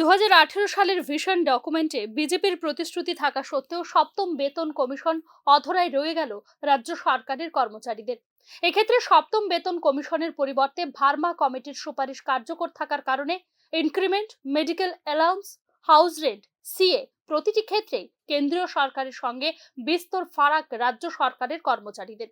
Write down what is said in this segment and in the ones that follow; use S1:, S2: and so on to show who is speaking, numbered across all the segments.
S1: 2018 সালের ভিশন ডকুমেন্টে বিজেপির প্রতিশ্রুতি থাকা সত্ত্বেও সপ্তম বেতন কমিশন অধরায় রয়ে গেল রাজ্য সরকারের কর্মচারীদের। এক্ষেত্রে সপ্তম বেতন কমিশনের পরিবর্তে ভার্মা কমিটির সুপারিশ কার্যকর থাকার কারণে increment, medical allowance, house rent, CA প্রতিটি ক্ষেত্রেই কেন্দ্রীয় সরকারের সঙ্গে বিস্তর ফারাক রাজ্য সরকারের কর্মচারীদের।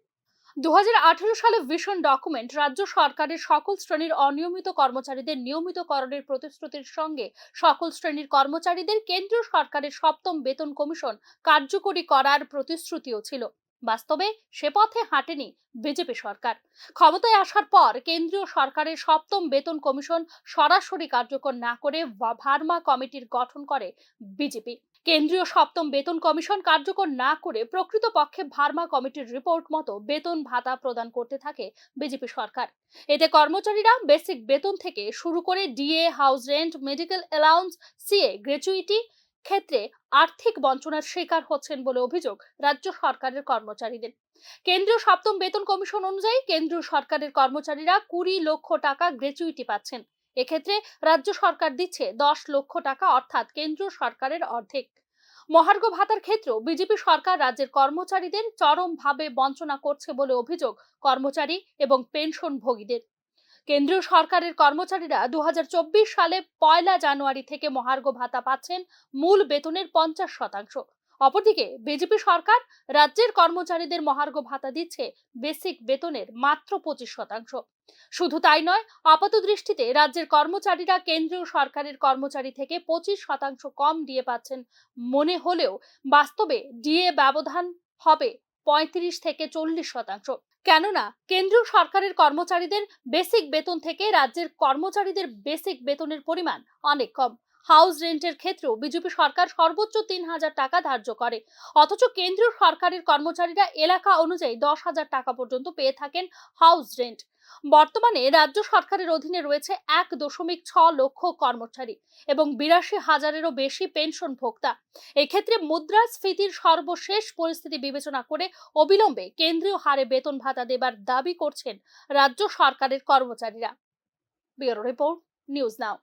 S1: 2018 সালে ভিশন ডকুমেন্ট রাজ্য সরকারের সকল শ্রেণীর অনিয়মিত কর্মচারীদের নিয়মিতকরণের প্রতিশ্রুতির সঙ্গে সকল শ্রেণীর কর্মচারীদের কেন্দ্রীয় সরকারের সপ্তম বেতন কমিশন কার্যকরী করার প্রতিশ্রুতিও ছিল। বাস্তবে সে পথে হাঁটেনি বিজেপি সরকার। ক্ষমতায় আসার পর কেন্দ্রীয় সরকারের সপ্তম বেতন কমিশন সরাসরি কার্যকর না করে ভার্মা কমিটির গঠন করে বিজেপি। কেন্দ্রীয় সপ্তম বেতন কমিশন কার্যকর না করে প্রকৃতপক্ষে ভার্মা কমিটির রিপোর্ট মতো বেতন ভাতা প্রদান করতে থাকে বিজেপি সরকার। এতে কর্মচারীরা বেসিক বেতন থেকে শুরু করে DA, house rent, medical allowance, CA, gratuity ক্ষেত্রে আর্থিক বঞ্চনার শিকার হচ্ছেন বলে অভিযোগ রাজ্য সরকারের কর্মচারীদের। কেন্দ্রীয় সপ্তম বেতন কমিশন অনুযায়ী কেন্দ্রীয় সরকারের কর্মচারীরা 20 লক্ষ টাকা গ্র্যাচুইটি পাচ্ছেন। এক্ষেত্রে রাজ্য সরকার দিচ্ছে 10 লক্ষ টাকা, অর্থাৎ কেন্দ্রীয় সরকারের অর্ধেক। মহার্ঘ ভাতার ক্ষেত্রেও বিজেপি সরকার রাজ্যের কর্মচারীদের চরমভাবে বঞ্চনা করছে বলে অভিযোগ কর্মচারী এবং পেনশনভোগীদের। কেন্দ্রীয় সরকারের কর্মচারীরা 2024 সালে 1 জানুয়ারি থেকে মহার্ঘ ভাতা পাচ্ছেন মূল বেতনের 50%। অপরদিকে বিজেপি সরকার রাজ্যের কর্মচারীদের মহার্ঘ ভাতা দিচ্ছে বেসিক বেতনের মাত্র 25%। শুধু তাই নয়, আপাতদৃষ্টিতে রাজ্যের কর্মচারীরা কেন্দ্রীয় সরকারের কর্মচারী থেকে 25% কম ডিএ পাচ্ছেন মনে হলেও বাস্তবে ডিএ ব্যবধান হবে 35 থেকে 40%। কেননা কেন্দ্রীয় সরকারের কর্মচারীদের বেসিক বেতন থেকে রাজ্যের কর্মচারীদের বেসিক বেতনের পরিমাণ অনেক কম। হাউস রেন্টের ক্ষেত্রেও বিজেপি সরকার সর্বোচ্চ 3000 টাকা ধার্য করে, অথচ কেন্দ্রীয় সরকারের কর্মচারীরা এলাকা অনুযায়ী 10,000 টাকা পর্যন্ত পেয়ে থাকেন হাউস রেন্ট। বর্তমানে রাজ্য সরকারের অধীনে রয়েছে 1.6 লক্ষ কর্মচারী এবং 82,000-এরও বেশি পেনশন ভোক্তা। এক্ষেত্রে মুদ্রাস্ফীতির সর্বশেষ পরিস্থিতি বিবেচনা করে অবিলম্বে কেন্দ্রীয় হারে বেতন ভাতা দেবার দাবি করছেন রাজ্য সরকারের কর্মচারীরা। Bureau report, news now.